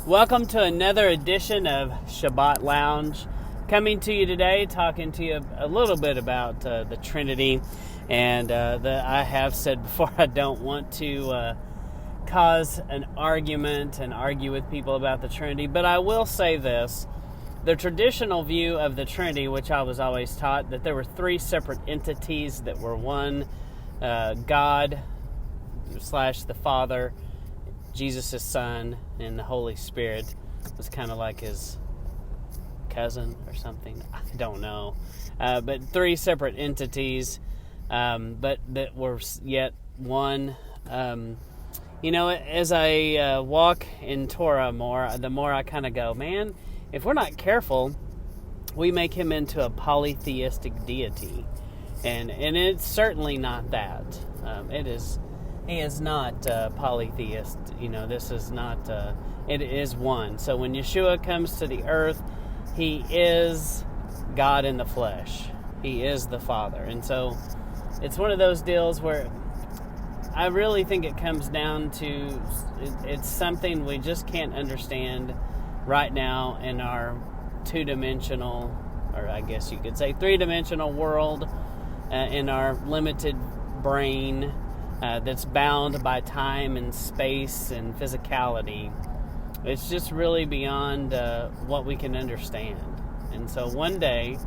Welcome to another edition of Shabbat Lounge. Coming to you today, talking to you a little bit about the Trinity. And I have said before, I don't want to cause an argument and argue with people about the Trinity. But I will say this. The traditional view of the Trinity, which I was always taught, that there were three separate entities that were one, God / the Father, Jesus' Son, and the Holy Spirit was kind of like his cousin or something. I don't know. But three separate entities, but that were yet one. As I walk in Torah more, the more I kind of go, man, if we're not careful, we make him into a polytheistic deity. And it's certainly not that. He is not polytheist. This is not, it is one. So when Yeshua comes to the earth, he is God in the flesh. He is the Father. And so it's one of those deals where I really think it comes down to, it's something we just can't understand right now in our two-dimensional, or I guess you could say three-dimensional world, in our limited brain, that's bound by time and space and physicality. It's just really beyond what we can understand. And so one day,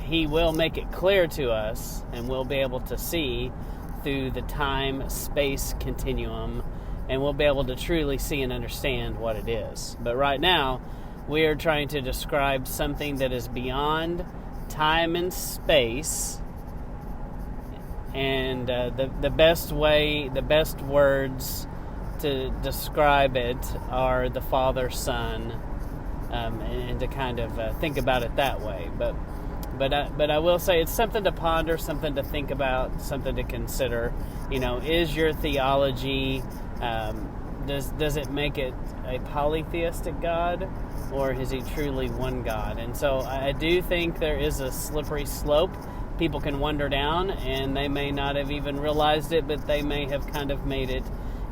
he will make it clear to us, and we'll be able to see through the time-space continuum, and we'll be able to truly see and understand what it is. But right now, we are trying to describe something that is beyond time and space. And the best words to describe it are the Father, Son, and to kind of think about it that way. But I will say it's something to ponder, something to think about, something to consider. Is your theology, does it make it a polytheistic God, or is he truly one God? And so I do think there is a slippery slope. People can wander down, and they may not have even realized it, but they may have kind of made it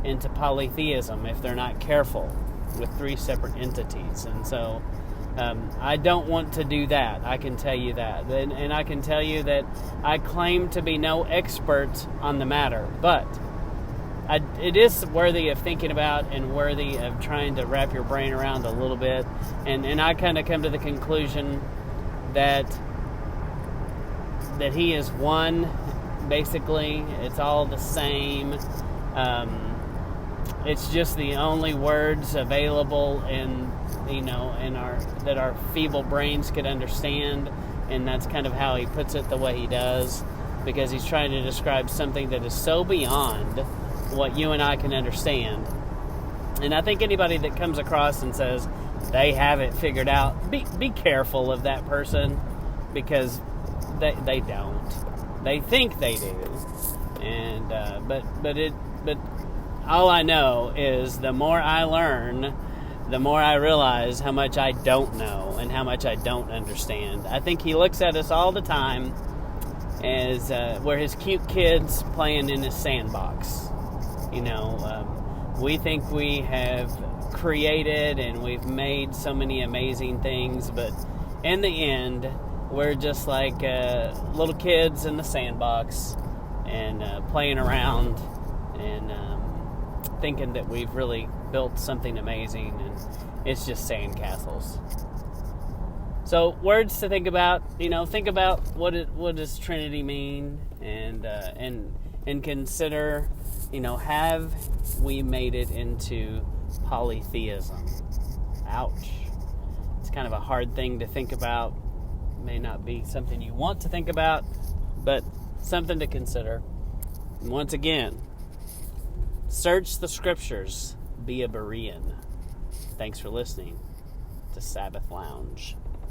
into polytheism if they're not careful with three separate entities. And so I don't want to do that. I can tell you that. And I can tell you that I claim to be no expert on the matter, but it is worthy of thinking about and worthy of trying to wrap your brain around a little bit. And I kind of come to the conclusion that he is one. Basically, it's all the same. It's just the only words available that our feeble brains could understand, and that's kind of how he puts it the way he does, because he's trying to describe something that is so beyond what you and I can understand. And I think anybody that comes across and says they have it figured out, be careful of that person, because they don't. They think they do, and but all I know is the more I learn, the more I realize how much I don't know and how much I don't understand. I think he looks at us all the time as we're his cute kids playing in his sandbox. We think we have created and we've made so many amazing things, but in the end, we're just like little kids in the sandbox and playing around and thinking that we've really built something amazing, and it's just sandcastles. So words to think about. Think about what does Trinity mean, and consider. Have we made it into polytheism? Ouch! It's kind of a hard thing to think about. May not be something you want to think about, but something to consider. And once again, search the scriptures, be a Berean. Thanks for listening to Sabbath Lounge.